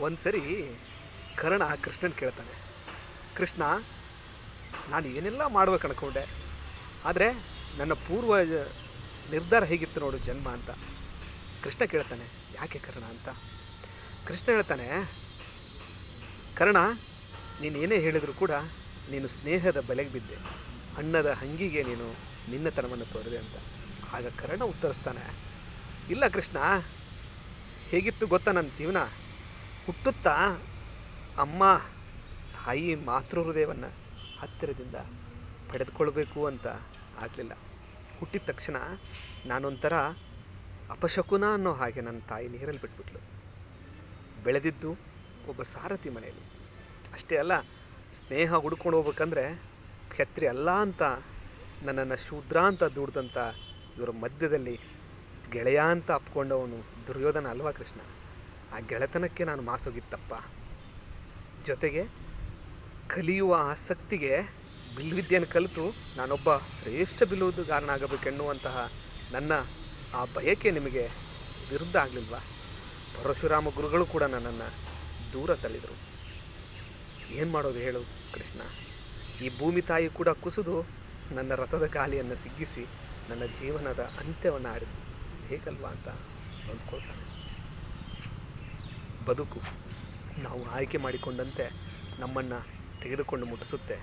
ಒಂದು ಸರಿ ಕರ್ಣ ಕೃಷ್ಣನ್ ಕೇಳ್ತಾನೆ, ಕೃಷ್ಣ, ನಾನು ಏನೆಲ್ಲ ಮಾಡ್ಬೇಕು ಅನ್ಕೊಂಡೆ, ಆದರೆ ನನ್ನ ಪೂರ್ವ ನಿರ್ಧಾರ ಹೇಗಿತ್ತು ನೋಡು ಜನ್ಮ ಅಂತ. ಕೃಷ್ಣ ಕೇಳ್ತಾನೆ, ಯಾಕೆ ಕರ್ಣ ಅಂತ. ಕೃಷ್ಣ ಹೇಳ್ತಾನೆ, ಕರ್ಣ, ನೀನು ಏನೇ ಹೇಳಿದರೂ ಕೂಡ ನೀನು ಸ್ನೇಹದ ಬಲೆಗೆ ಬಿದ್ದೆ, ಅಣ್ಣದ ಹಂಗಿಗೆ ನೀನು ನಿನ್ನತನವನ್ನು ತೋರಿದೆ ಅಂತ. ಆಗ ಕರ್ಣ ಉತ್ತರಿಸ್ತಾನೆ, ಇಲ್ಲ ಕೃಷ್ಣ, ಹೇಗಿತ್ತು ಗೊತ್ತಾ ನನ್ನ ಜೀವನ. ಹುಟ್ಟುತ್ತಾ ಅಮ್ಮ ತಾಯಿ ಮಾತೃ ಹೃದಯವನ್ನು ಹತ್ತಿರದಿಂದ ಪಡೆದುಕೊಳ್ಬೇಕು ಅಂತ ಆಗಲಿಲ್ಲ. ಹುಟ್ಟಿದ ತಕ್ಷಣ ನಾನೊಂಥರ ಅಪಶಕುನ ಅನ್ನೋ ಹಾಗೆ ನನ್ನ ತಾಯಿ ನೀರಲ್ಲಿ ಬಿಟ್ಬಿಟ್ಲು. ಬೆಳೆದಿದ್ದು ಒಬ್ಬ ಸಾರಥಿ ಮನೆಯಲ್ಲಿ. ಅಷ್ಟೇ ಅಲ್ಲ, ಸ್ನೇಹ ಹುಡ್ಕೊಂಡು ಹೋಗ್ಬೇಕಂದ್ರೆ ಕ್ಷತ್ರಿಯ ಅಲ್ಲ ಅಂತ ನನ್ನನ್ನು ಶೂದ್ರ ಅಂತ ದುಡ್ದಂಥ ಇವರ ಮಧ್ಯದಲ್ಲಿ ಗೆಳೆಯ ಅಂತ ಅಪ್ಕೊಂಡವನು ದುರ್ಯೋಧನ ಅಲ್ವಾ ಕೃಷ್ಣ. ಆ ಗೆಳೆತನಕ್ಕೆ ನಾನು ಮಾಸೋಗಿತ್ತಪ್ಪ. ಜೊತೆಗೆ ಕಲಿಯುವ ಆಸಕ್ತಿಗೆ ಬಿಲ್ವಿದ್ಯೆಯನ್ನು ಕಲಿತು ನಾನೊಬ್ಬ ಶ್ರೇಷ್ಠ ಬಿಲ್ಲುಗಾರನಾಗಬೇಕೆನ್ನುವಂತಹ ನನ್ನ ಆ ಬಯಕೆ ನಿಮಗೆ ವಿರುದ್ಧ ಆಗಲಿಲ್ವಾ. ಪರಶುರಾಮ ಗುರುಗಳು ಕೂಡ ನನ್ನನ್ನು ದೂರ ತಳ್ಳಿದರು. ಏನು ಮಾಡೋದು ಹೇಳು ಕೃಷ್ಣ. ಈ ಭೂಮಿ ತಾಯಿ ಕೂಡ ಕುಸಿದು ನನ್ನ ರಥದ ಗಾಲಿಯನ್ನು ಸಿಗ್ಗಿಸಿ ನನ್ನ ಜೀವನದ ಅಂತ್ಯವನ್ನು ಆಡಿದ್ದು ಹೇಗಲ್ವಾ ಅಂತ ಅಂದ್ಕೊಳ್ತಾನೆ. ಬದುಕು ನಾವು ಆಯ್ಕೆ ಮಾಡಿಕೊಂಡಂತೆ ನಮ್ಮನ್ನು ತೆಗೆದುಕೊಂಡು ಮುಟ್ಟಿಸುತ್ತೆ.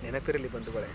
ನೆನಪಿರಲಿ ಬಂಧುಗಳೇ.